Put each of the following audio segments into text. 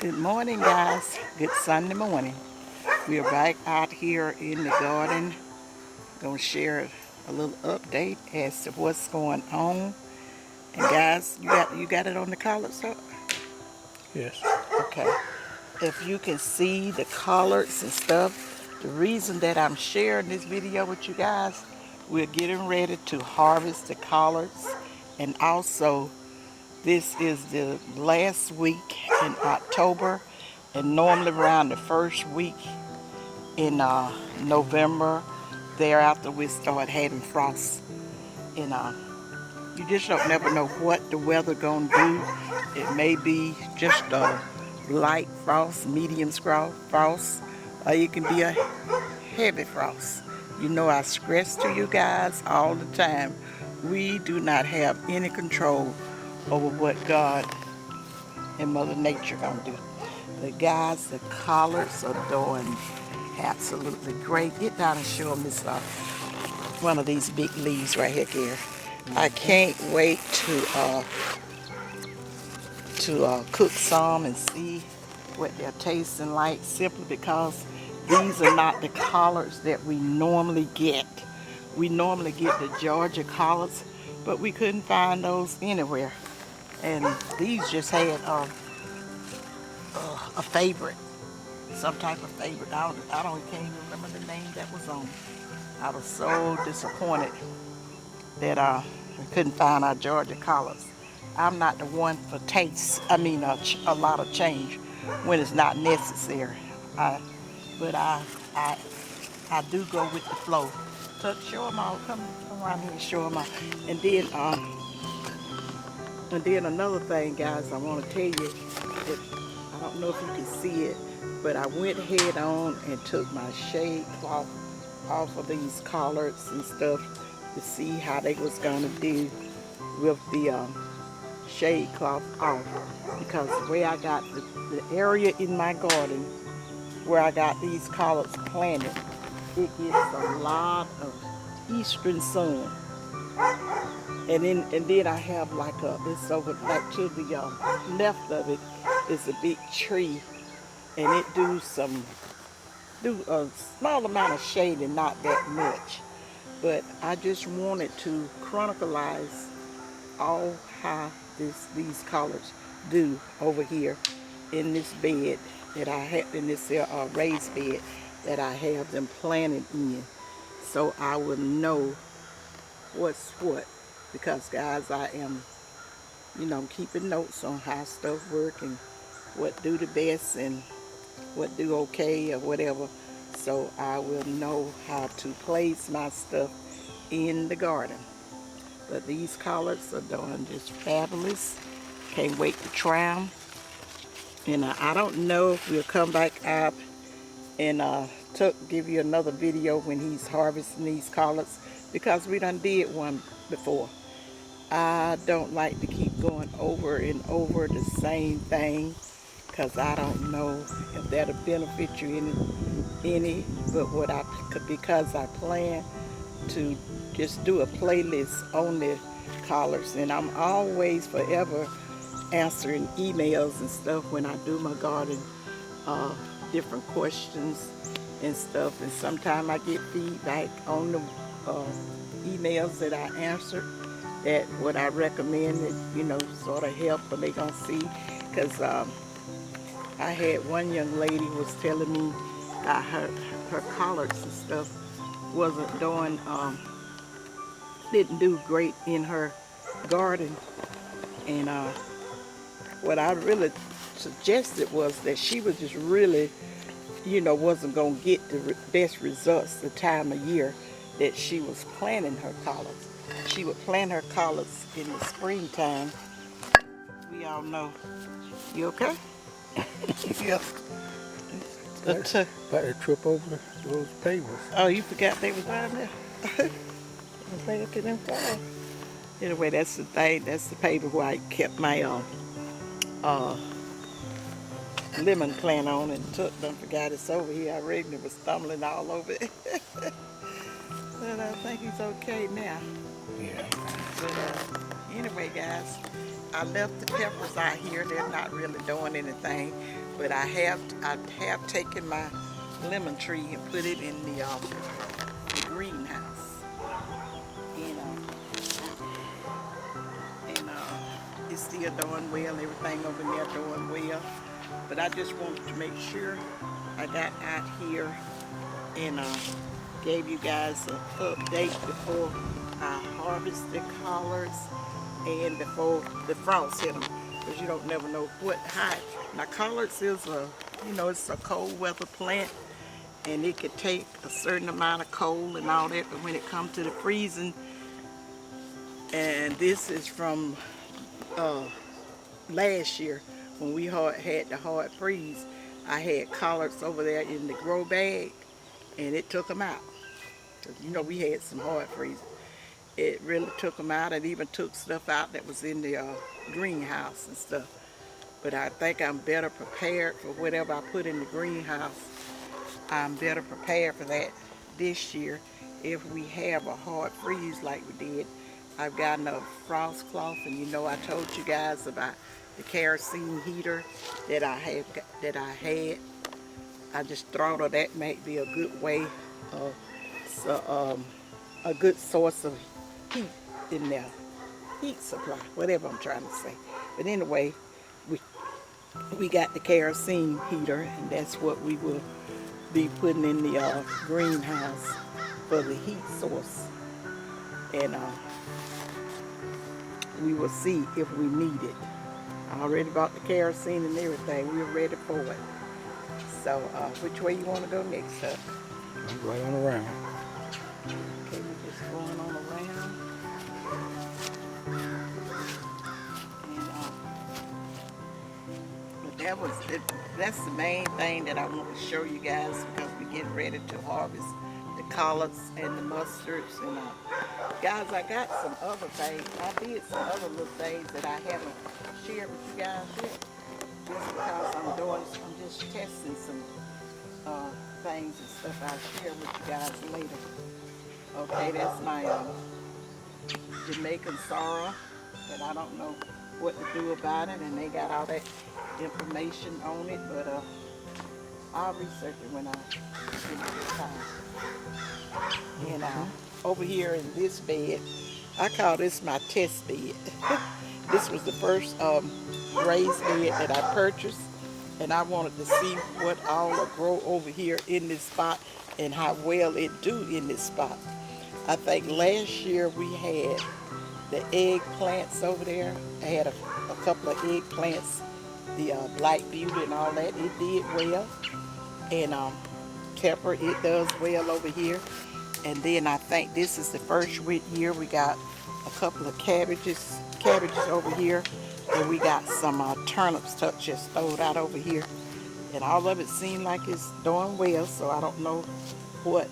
Good morning, guys. Good Sunday morning. We are back out here in the garden. Gonna share a little update as to what's going on. And guys, you got it on the collards up? Yes. Okay. If you can see the collards and stuff, the reason that I'm sharing this video with you guys, we're getting ready to harvest the collards, and also this is the last week in October, and normally around the first week in November, thereafter we start having frost. And you just don't never know what the weather gonna do. It may be just a light frost, medium frost, or it can be a heavy frost. You know, I stress to you guys all the time, we do not have any control over what God and Mother Nature gonna do. But guys, the collards are doing absolutely great. Get down and show them this one of these big leaves right here, Gary. I can't wait to cook some and see what they're tasting like, simply because these are not the collards that we normally get. We normally get the Georgia collards, but we couldn't find those anywhere. And these just had a favorite, some type of favorite. Can't even remember the name that was on. I was so disappointed that we couldn't find our Georgia collards. I'm not the one for taste. I mean, a lot of change when it's not necessary. But I do go with the flow. So show them all. Come around here and show them all. And then another thing, guys, I want to tell you. I don't know if you can see it, but I went head on and took my shade cloth off of these collards and stuff to see how they was gonna do with the shade cloth off, because the way I got the area in my garden where I got these collards planted, it gets a lot of eastern sun. And then I have like it's over like to the left of it is a big tree, and it do a small amount of shading, not that much. But I just wanted to chronicleize all how these collards do over here in this bed that I have, in this raised bed that I have them planted in, so I will know what's what. Because guys, I am, I'm keeping notes on how stuff work and what do the best and what do okay or whatever, so I will know how to place my stuff in the garden. But these collards are doing just fabulous. Can't wait to try them. And I don't know if we'll come back out and give you another video when he's harvesting these collards, because we done did one before. I don't like to keep going over and over the same thing, because I don't know if that'll benefit you any. But because I plan to just do a playlist on the collards, and I'm always forever answering emails and stuff when I do my garden, different questions and stuff. And sometimes I get feedback on the emails that I answer, that what I recommended, sort of help, or they gonna see. Because I had one young lady was telling me her collards and stuff wasn't doing, didn't do great in her garden. And what I really suggested was that she was just really, wasn't gonna get the best results the time of year that she was planting her collards. She would plant her collards in the springtime. We all know. You okay? Yeah. About to trip over those papers. Oh, you forgot they was down there? I was thinking them fall. Anyway, that's the thing. That's the paper where I kept my lemon plant on, and done forgot it's over here. I reckon it was stumbling all over it. But I think he's okay now. Yeah. But anyway, guys, I left the peppers out here. They're not really doing anything, but I have taken my lemon tree and put it in the greenhouse. You know, and it's still doing well. Everything over there doing well. But I just wanted to make sure I got out here and gave you guys an update before I harvest the collards and before the frost hit them, because you don't never know what high. Now collards is it's a cold weather plant, and it could take a certain amount of cold and all that, but when it comes to the freezing, and this is from last year when we had the hard freeze, I had collards over there in the grow bag, and it took them out. We had some hard freezing. It really took them out. It even took stuff out that was in the greenhouse and stuff. But I think I'm better prepared for whatever I put in the greenhouse. I'm better prepared for that this year. If we have a hard freeze like we did, I've got enough frost cloth, and I told you guys about the kerosene heater that I had. I just thought that might be a good way of a good source of heat in there, heat supply, whatever I'm trying to say. But anyway, we got the kerosene heater, and that's what we will be putting in the greenhouse for the heat source. And we will see if we need it. I already bought the kerosene and everything. We're ready for it. So which way you want to go next, Huck? Right on around. Okay, we're just going on around. And but that's the main thing that I want to show you guys, because we're getting ready to harvest the collards and the mustards. And guys, I got some other things. I did some other little things that I haven't shared with you guys yet, just because I'm just testing some things and stuff I'll share with you guys later. Okay, that's my Jamaican sorrel, that I don't know what to do about it, and they got all that information on it, but I'll research it when I get time. And over here in this bed, I call this my test bed. This was the first raised bed that I purchased, and I wanted to see what all will grow over here in this spot and how well it do in this spot. I think last year we had the eggplants over there. I had a couple of eggplants, the Black Beauty and all that. It did well. And pepper, it does well over here. And then I think this is the first year we got a couple of cabbages over here. And we got some turnips just throwed out over here. And all of it seemed like it's doing well, so I don't know what,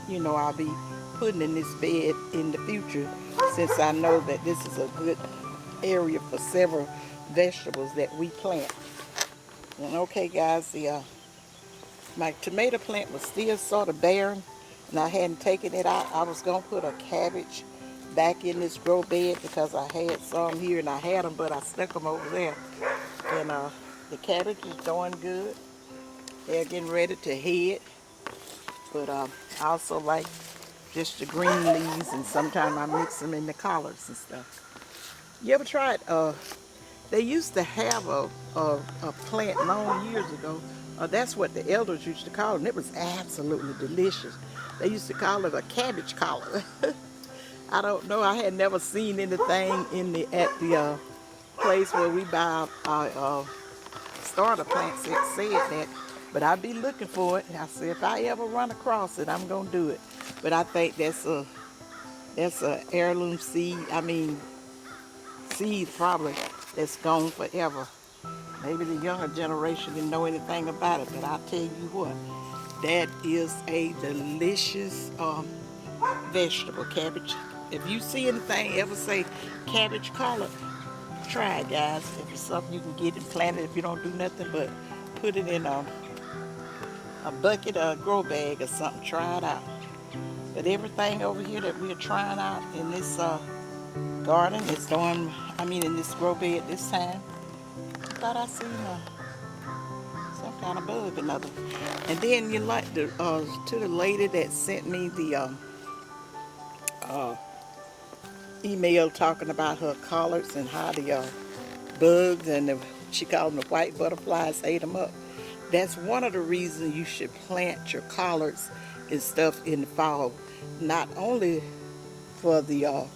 I'll be putting in this bed in the future, since I know that this is a good area for several vegetables that we plant. And okay guys, my tomato plant was still sort of barren, and I hadn't taken it out. I was going to put a cabbage back in this grow bed because I had some here and I had them, but I stuck them over there. And the cabbage is doing good. They're getting ready to head. But I also like just the green leaves, and sometimes I mix them in the collards and stuff. You ever tried, they used to have a plant long years ago. That's what the elders used to call it, and it was absolutely delicious. They used to call it a cabbage collard. I don't know, I had never seen anything at the place where we buy our starter plants that said that, but I'd be looking for it. I said, if I ever run across it, I'm gonna do it. But I think that's a heirloom seed. Seed probably that's gone forever. Maybe the younger generation didn't know anything about it, but I'll tell you what, that is a delicious vegetable, cabbage. If you see anything ever say cabbage collard, try it, guys. If it's something you can get and plant it, if you don't do nothing but put it in a bucket or a grow bag or something, try it out. But everything over here that we're trying out in this garden is doing in this grow bed this time. I thought I seen some kind of bug or another. And then you like the to the lady that sent me the email talking about her collards and how the bugs and she called them the white butterflies ate them up. That's one of the reasons you should plant your collards and stuff in the fall. Not only for the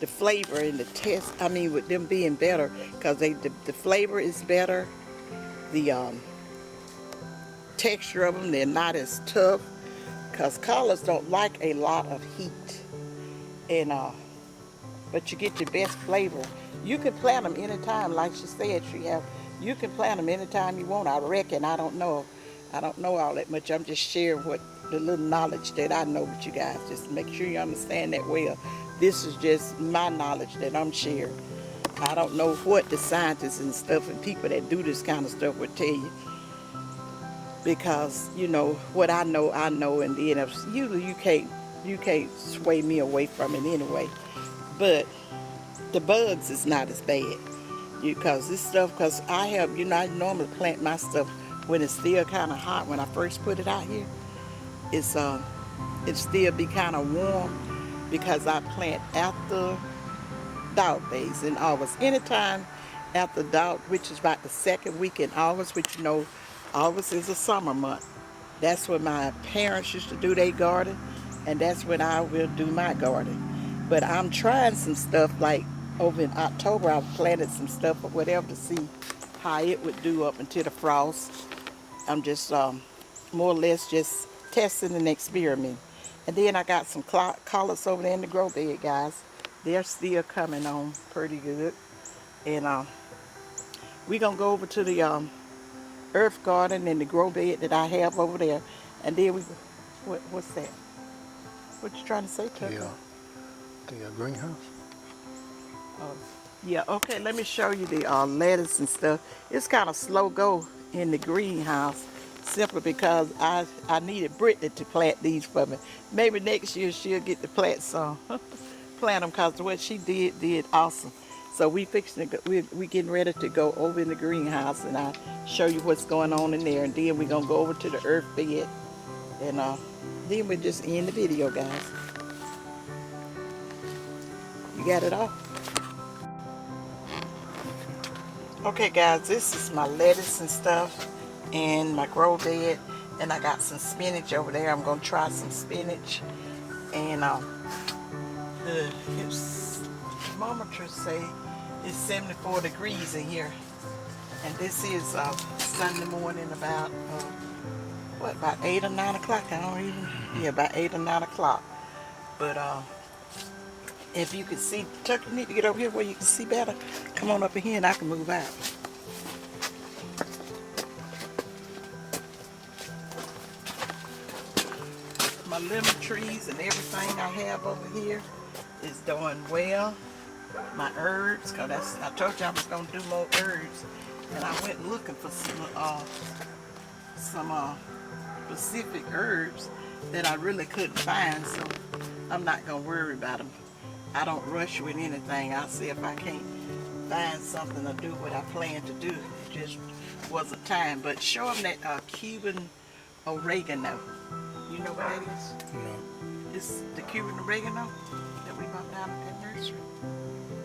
flavor and the taste, with them being better, because the flavor is better, the texture of them, they're not as tough, because collards don't like a lot of heat, and but you get your best flavor. You can plant them anytime, like she said. You can plant them anytime you want. I reckon. I don't know all that much. I'm just sharing what the little knowledge that I know with you guys. Just make sure you understand that well. This is just my knowledge that I'm sharing. I don't know what the scientists and stuff and people that do this kind of stuff would tell you, because what I know, and then usually you can't sway me away from it anyway. But the bugs is not as bad, because I normally plant my stuff when it's still kind of hot. When I first put it out here, it still be kind of warm, because I plant after dog days in August. Anytime after dog, which is about the second week in August, which August is a summer month. That's when my parents used to do their garden, and that's when I will do my garden. But I'm trying some stuff, like over in October I planted some stuff or whatever to see how it would do up until the frost. I'm just more or less just testing and experimenting. And then I got some collards over there in the grow bed, guys. They're still coming on pretty good. And we're going to go over to the earth garden and the grow bed that I have over there. And then what's that? What you trying to say, Tucker? The greenhouse. Yeah, okay, let me show you the lettuce and stuff. It's kind of slow go in the greenhouse, simply because I needed Brittany to plant these for me. Maybe next year she'll get to plant some. Plant them, because what she did awesome. So we getting ready to go over in the greenhouse, and I'll show you what's going on in there. And then we're going to go over to the earth bed. And then we'll just end the video, guys. You got it all? Okay, guys, this is my lettuce and stuff and my grow bed, and I got some spinach over there. I'm gonna try some spinach, and the thermometer say it's 74 degrees in here, and this is Sunday morning about about 8 or 9 o'clock. About 8 or 9 o'clock. But if you can see, Tucker, you need to get over here where you can see better. Come on up in here and I can move out. My lemon trees and everything I have over here is doing well. My herbs, because I told you I was going to do more herbs. And I went looking for some specific herbs that I really couldn't find. So I'm not going to worry about them. I don't rush with anything. I'll see if I can't find something to do what I plan to do. It just wasn't time. But show them that Cuban oregano. You know what that is? No. It's the Cuban oregano that we bought down at that nursery.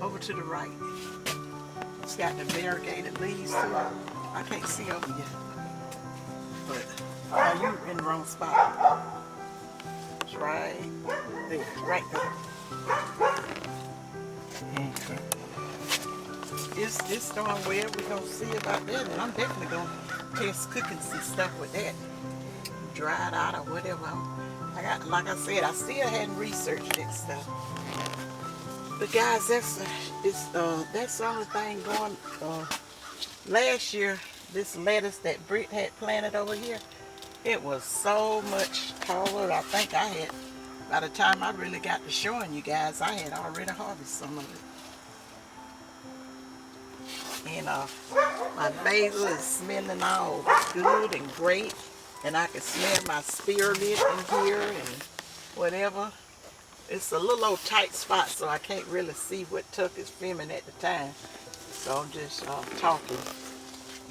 Over to the right. It's got the variegated leaves to it. I can't see over here. But you're in the wrong spot. It's right there. Right there. Okay. It's doing well. We're going to see about that. And I'm definitely going to test cooking some stuff with that. Dried out or whatever. Like I said, I still hadn't researched that stuff. But guys, that's the only thing going. Last year, this lettuce that Britt had planted over here, it was so much taller. I think I had, by the time I really got to showing you guys, I had already harvested some of it. And my basil is smelling all good and great. And I can smell my spearmint in here and whatever. It's a little old tight spot, so I can't really see what Tuck is filming at the time. So I'm just talking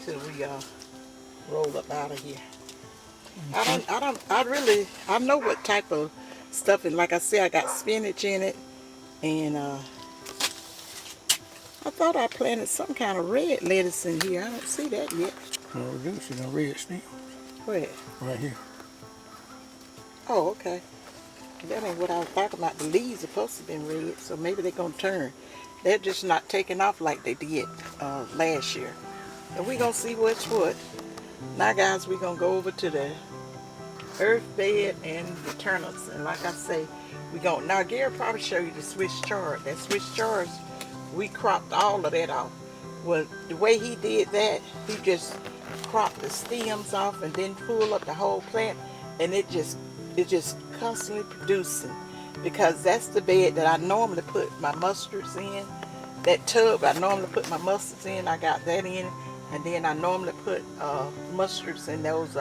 till we roll up out of here. I know what type of stuff, and like I said, I got spinach in it, and I thought I planted some kind of red lettuce in here. I don't see that yet. No, we do see no red stems. Where? Right here. Oh, okay. That ain't what I was talking about. The leaves are supposed to have been red, so maybe they're going to turn. They're just not taking off like they did last year. And we're going to see what's what. Now, guys, we're going to go over to the earth bed and the turnips. And like I say, we're going to... Now, Gary probably show you the Swiss chard. That Swiss chard, we cropped all of that off. Well, the way he did that, he just cropped the stems off and then pulled up the whole plant. And it just constantly producing, because that's the bed that I normally put my mustards in. That tub I normally put my mustards in, I got that in, and then I normally put mustards in those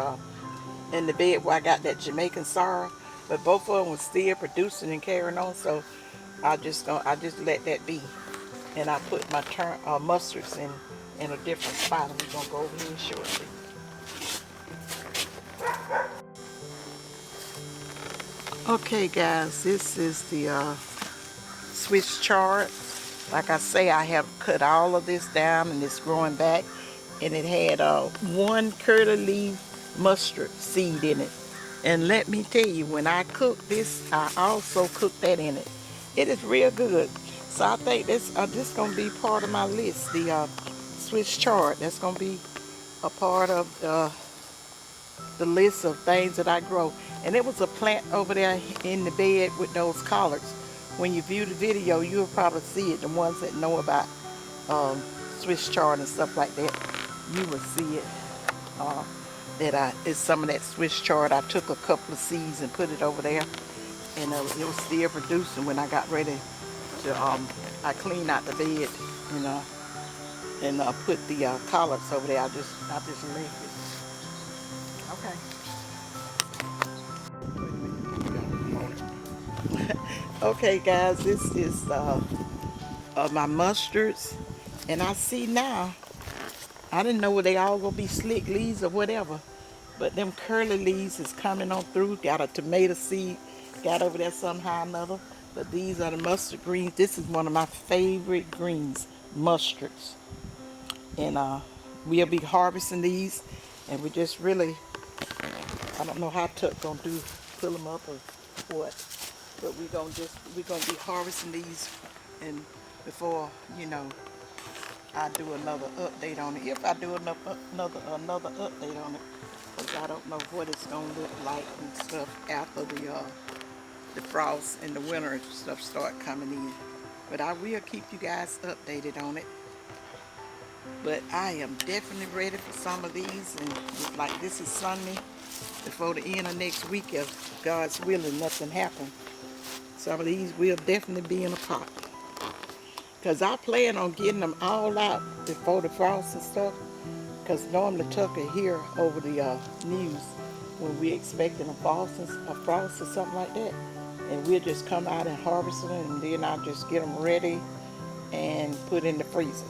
in the bed where I got that Jamaican sorrel, but both of them were still producing and carrying on, so I just let that be, and I put my mustards in a different spot, and we're gonna go over here shortly. Okay, guys, this is the Swiss chard. Like I say, I have cut all of this down and it's growing back, and it had one curly leaf mustard seed in it. And let me tell you, when I cook this, I also cook that in it. It is real good. So I think this going to be part of my list, the Swiss chard. That's going to be a part of the list of things that I grow. And it was a plant over there in the bed with those collards. When you view the video, you'll probably see it. The ones that know about Swiss chard and stuff like that, you will see it. It's some of that Swiss chard. I took a couple of seeds and put it over there, and it was still producing when I got ready to. I cleaned out the bed and put the collards over there. I just left it. Okay. Okay, guys, this is my mustards, and I see now, I didn't know they all gonna be slick leaves or whatever, but them curly leaves is coming on through. Got a tomato seed, got over there somehow or another, but these are the mustard greens. This is one of my favorite greens, mustards, and we'll be harvesting these, and we just really, I don't know how Tuck gonna do, pull them up or what. But we're gonna be harvesting these, and before I do another update on it. If I do another update on it, because I don't know what it's gonna look like and stuff after the frost and the winter and stuff start coming in. But I will keep you guys updated on it. But I am definitely ready for some of these, and like this is Sunday, before the end of next week, if God's willing, nothing happens. Some of these will definitely be in a pot, because I plan on getting them all out before the frost and stuff, because normally Tuck will hear over the news when we're expecting a frost or something like that, and we'll just come out and harvest them, and then I'll just get them ready and put in the freezer.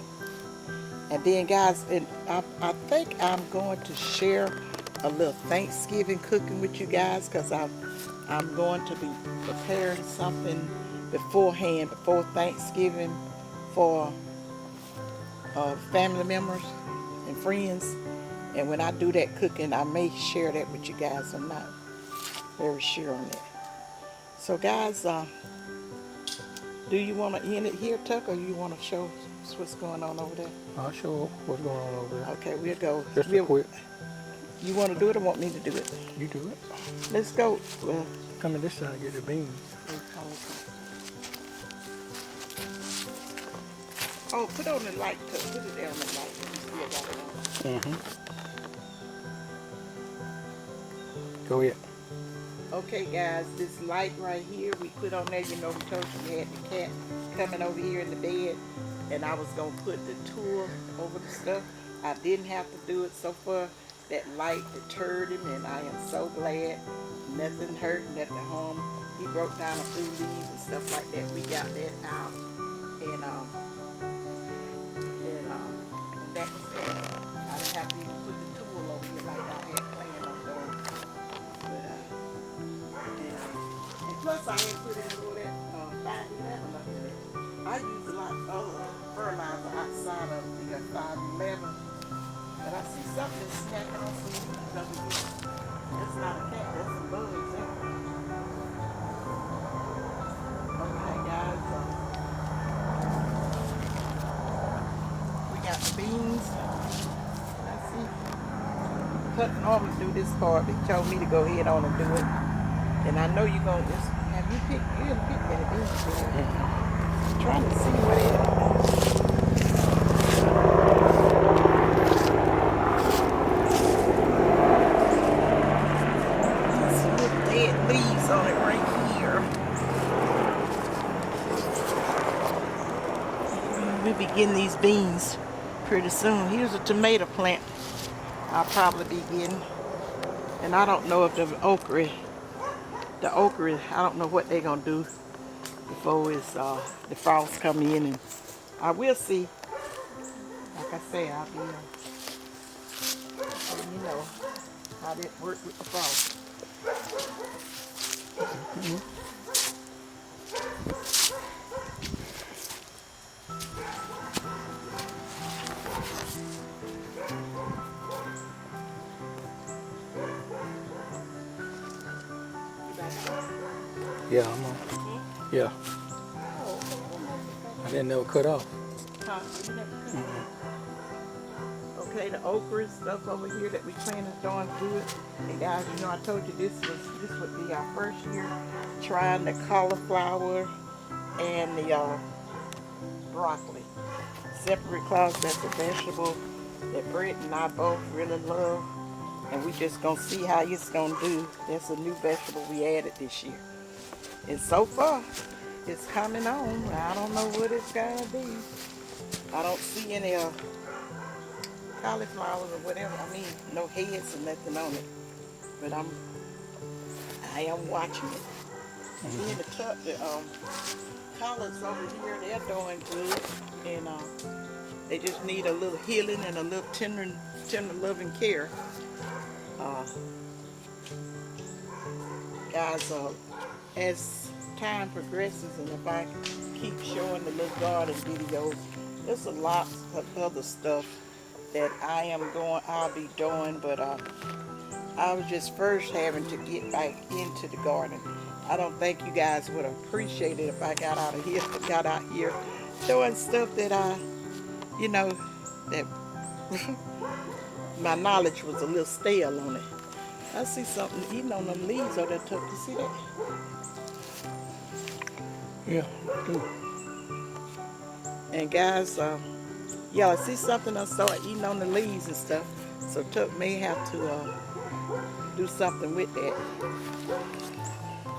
And then, guys, and I think I'm going to share a little Thanksgiving cooking with you guys, because I'm going to be preparing something beforehand, before Thanksgiving, for family members and friends. And when I do that cooking, I may share that with you guys. I'm not very sure on that. So, guys, do you want to end it here, Tuck, or you want to show us what's going on over there? I'll show what's going on over there. Okay, we'll go. Just a quick. You want to do it or want me to do it? You do it. Let's go. Well, come in this side and get the beans. Oh, put on the light, Tuck. Put it there on the light. You still got it on. Go ahead. Okay, guys, this light right here, we put on there. You know, we told you we had the cat coming over here in the bed, and I was going to put the tool over the stuff. I didn't have to do it so far, that light deterred him, and I am so glad nothing hurt, nothing harm. He broke down a few leaves and stuff like that. We got that out, and that was it. I didn't have to even put the tool over here like I had planned on doing. But and plus I ain't put in all that 511 up in it. I use a lot of other fertilizer outside of the 511. But I see something snacking on some leaves over here. That's not a cat, that's some bugs there. Okay, guys, we got the beans. Let's see. Cut normally do this part, but he told me to go ahead on and do it. And I know you're going to, have you picked, you didn't pick any beans there. I'm trying to see what it is. Leaves on it right here. We'll be getting these beans pretty soon. Here's a tomato plant I'll probably be getting. And I don't know if the okra, I don't know what they're going to do before it's, the frost come in. And I will see. Like I say, I'll be, letting you know how that works with the frost. Yeah, I'm on. Yeah. I didn't know it cut off. Okay, the okra stuff over here that we planted on good. And guys, you know I told you this would be our first year trying the cauliflower and the broccoli. Separate claws, that's a vegetable that Brett and I both really love. And we just gonna see how it's gonna do. That's a new vegetable we added this year. And so far, it's coming on. I don't know what it's gonna be. I don't see any cauliflowers or whatever. I mean, no heads or nothing on it. But I am watching it. Me and the collards over here, they're doing good. And they just need a little healing and a little tender loving care. Guys, as time progresses and if I keep showing the little garden videos, there's a lot of other stuff that I'll be doing, but I was just first having to get back into the garden. I don't think you guys would appreciate it if I got out here doing stuff that that my knowledge was a little stale on it. I see something eating on them leaves over there, Tuck. You see that? Yeah, I do. And guys, yeah, I see something I saw eating on the leaves and stuff. So Tuck may have to do something with that.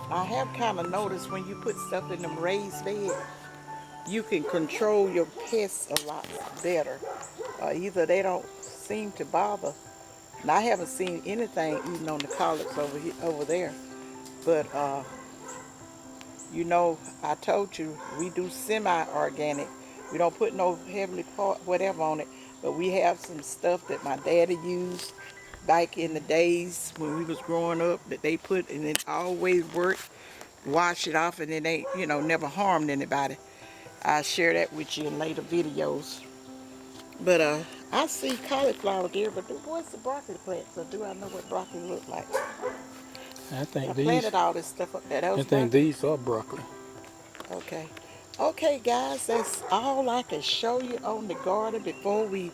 I have kind of noticed when you put stuff in them raised beds, you can control your pests a lot better. Either they don't seem to bother. And I haven't seen anything eating on the collards over there. But, you know, I told you, we do semi-organic. We don't put no heavily whatever on it. But we have some stuff that my daddy used back in the days when we was growing up that they put, and it always worked. Wash it off and it ain't, never harmed anybody. I'll share that with you in later videos. But I see cauliflower there, but what's the broccoli plant? So do I know what broccoli look like? I think planted all this stuff up there. I think these are broccoli. Okay. Okay, guys, that's all I can show you on the garden before we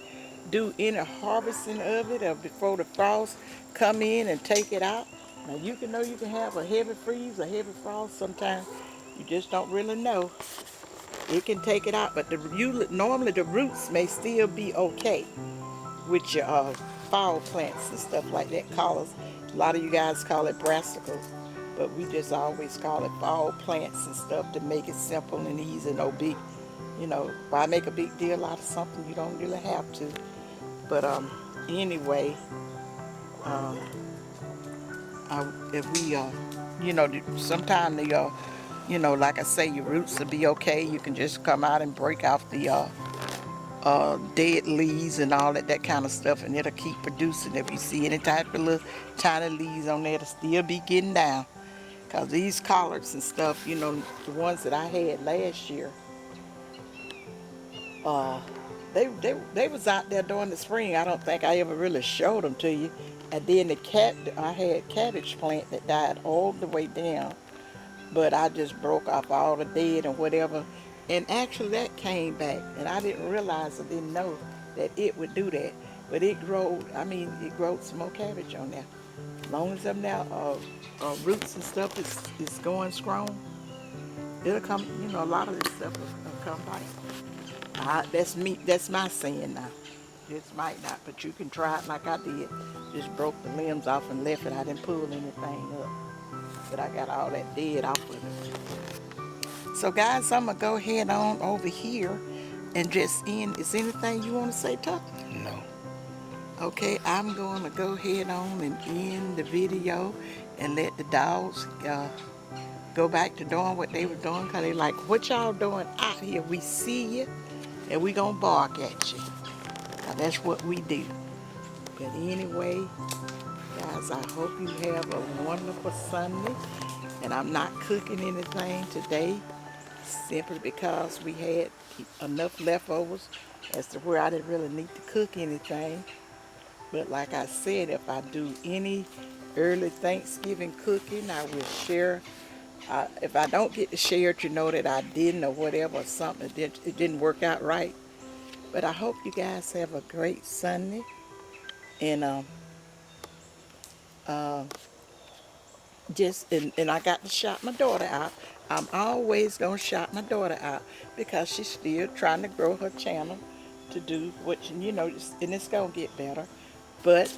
do any harvesting of it or before the frost come in and take it out. Now you can have a heavy freeze, a heavy frost sometimes. You just don't really know. It can take it out, but normally the roots may still be okay with your fall plants and stuff like that. A lot of you guys call it brassicas, but we just always call it fall plants and stuff to make it simple and easy. No big, why make a big deal out of something you don't really have to. But anyway, if we, sometimes like I say, your roots will be okay. You can just come out and break off the dead leaves and all that kind of stuff, and it'll keep producing. If you see any type of little tiny leaves on there, it'll still be getting down. Because these collards and stuff, the ones that I had last year, uh, they was out there during the spring. I don't think I ever really showed them to you. And then I had cabbage plant that died all the way down, but I just broke off all the dead and whatever. And actually that came back, and I didn't know that it would do that. But it growed some more cabbage on there. As long as them now roots and stuff is going strong, it'll come, a lot of this stuff will come back. That's my saying now. This might not, but you can try it like I did. Just broke the limbs off and left it. I didn't pull anything up, but I got all that dead off of it. So guys, I'm gonna go ahead on over here and just end. Is anything you want to say, Tuck? No. Okay, I'm going to go ahead on and end the video and let the dogs go back to doing what they were doing, because they like, what y'all doing out here? We see you and we gonna bark at you. Now, that's what we do. But anyway, guys, I hope you have a wonderful Sunday. And I'm not cooking anything today, simply because we had enough leftovers as to where I didn't really need to cook anything. But like I said, if I do any early Thanksgiving cooking, I will share. If I don't get to share it, you know that I didn't, or whatever, or something, it didn't work out right. But I hope you guys have a great Sunday. And and I got to shout my daughter out. I'm always gonna shout my daughter out because she's still trying to grow her channel to do what and it's gonna get better. But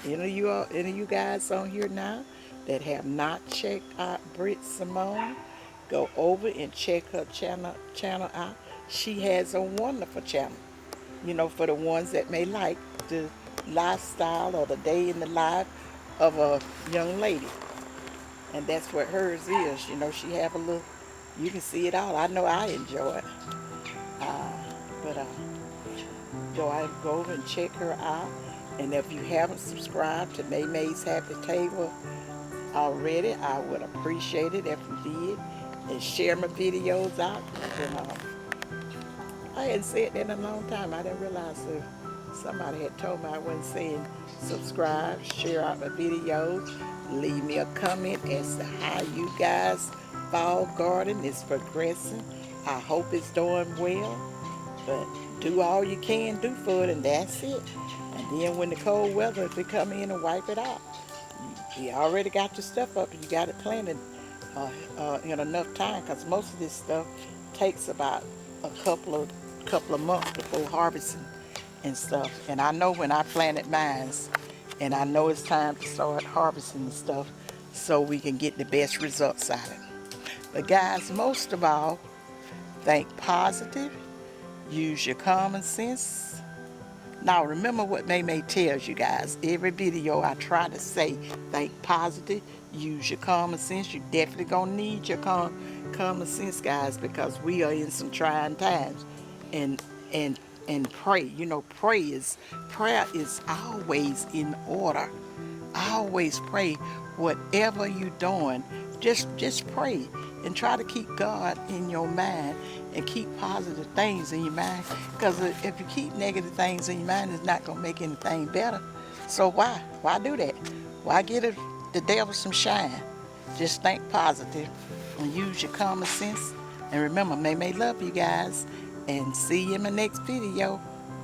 any of you guys on here now that have not checked out Britt Simone, go over and check her channel out. She has a wonderful channel. For the ones that may like the lifestyle or the day in the life of a young lady. And that's what hers is. She have a little, you can see it all. I know I enjoy it. But go over and check her out. And if you haven't subscribed to May May's Happy Table already, I would appreciate it if you did. And share my videos out. And, I hadn't said that in a long time. I didn't realize somebody had told me I wasn't saying subscribe, share out my videos, leave me a comment as to how you guys' fall garden is progressing. I hope it's doing well, but do all you can do for it, and that's it. And then when the cold weather, if it come in and wipe it out, you already got your stuff up and you got it planted in enough time, because most of this stuff takes about a couple of months before harvesting and stuff. And I know when I planted mine, and I know it's time to start harvesting and stuff so we can get the best results out of it. But guys, most of all, think positive, use your common sense. Now remember what May May tells you guys. Every video I try to say, think positive, use your common sense. You definitely gonna need your common sense, guys, because we are in some trying times. And pray. Prayer is always in order. Always pray. Whatever you're doing, just pray and try to keep God in your mind and keep positive things in your mind. Because if you keep negative things in your mind, it's not gonna make anything better. So why do that? Why give the devil some shine? Just think positive and use your common sense. And remember, May love you guys. And see you in my next video.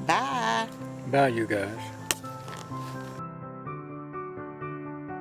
Bye. Bye, you guys.